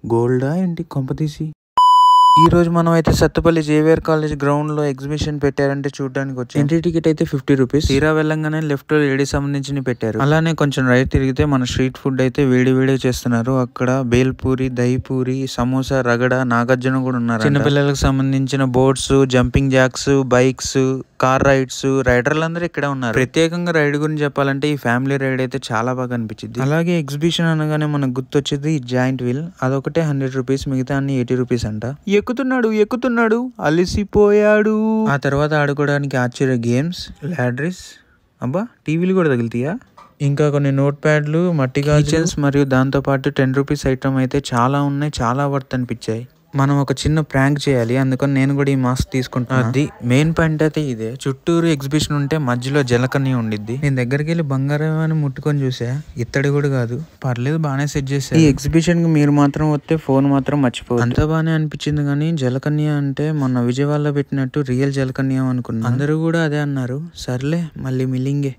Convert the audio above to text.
గోల్డా ఏంటి కొంపతీసి? ఈ రోజు మనం అయితే సత్తుపల్లి జేవిఆర్ కాలేజ్ గ్రౌండ్ లో ఎగ్జిబిషన్ పెట్టారంటే చూడడానికి వచ్చాం. ఎంట్రీ టికెట్ అయితే 50 రూపీస్. తీరా వెళ్ళంగానే లెఫ్ట్ లో లేడీస్ సంబంధించి పెట్టారు. అలానే కొంచెం రైట్ తిరిగితే మన స్ట్రీట్ ఫుడ్ అయితే వేడి చేస్తున్నారు. అక్కడ బేల్పూరి, దహిపూరి, సమోసా, రగడ, నాగార్జున కూడా ఉన్నారు. చిన్నపిల్లలకు సంబంధించిన boats, jumping jacks, bikes, car rides, రైడర్లు అందరూ ఇక్కడ ఉన్నారు. ప్రత్యేకంగా రైడ్ గురించి చెప్పాలంటే ఈ ఫ్యామిలీ రైడ్ అయితే చాలా బాగా అనిపించింది. అలాగే ఎగ్జిబిషన్ అనగానే మనకు గుర్తొచ్చేది జాయింట్ వీల్. అదొకటే 100 రూపీస్, మిగతా అన్ని 80 రూపీస్ అంట. ఎక్కుతున్నాడు అలిసిపోయాడు. ఆ తర్వాత ఆడుకోవడానికి ఆశ్చర్య గేమ్స్, లాడరీస్, అబ్బా టీవీలు కూడా తగిలితాయా, ఇంకా కొన్ని నోట్ ప్యాడ్లు, మట్టి గాజులు మరియు దాంతో పాటు 10 రూపీస్ ఐటమ్ అయితే చాలా ఉన్నాయి. చాలా వర్త్ అనిపించాయి. మనం ఒక చిన్న ప్రాంక్ చేయాలి, అందుకని నేను కూడా ఈ మాస్క్ తీసుకుంటాను. అది మెయిన్ పాయింట్ అయితే ఇదే. చుట్టూరు ఎగ్జిబిషన్ ఉంటే మధ్యలో జలకన్య ఉండిద్ది. నేను దగ్గరికి వెళ్ళి బంగారం అని ముట్టుకొని చూసా, ఇత్తడి కూడా కాదు. పర్లేదు, బాగానే సెట్ చేసా. ఈ ఎగ్జిబిషన్ కి మీరు మాత్రం వస్తే ఫోన్ మాత్రం మర్చిపోదు. అంతా బాగానే అనిపించింది, కానీ జలకన్య అంటే మొన్న విజయవాడలో పెట్టినట్టు రియల్ జలకన్య అనుకున్నా. అందరూ కూడా అదే అన్నారు. సర్లే, మళ్ళీ మిల్లింగే.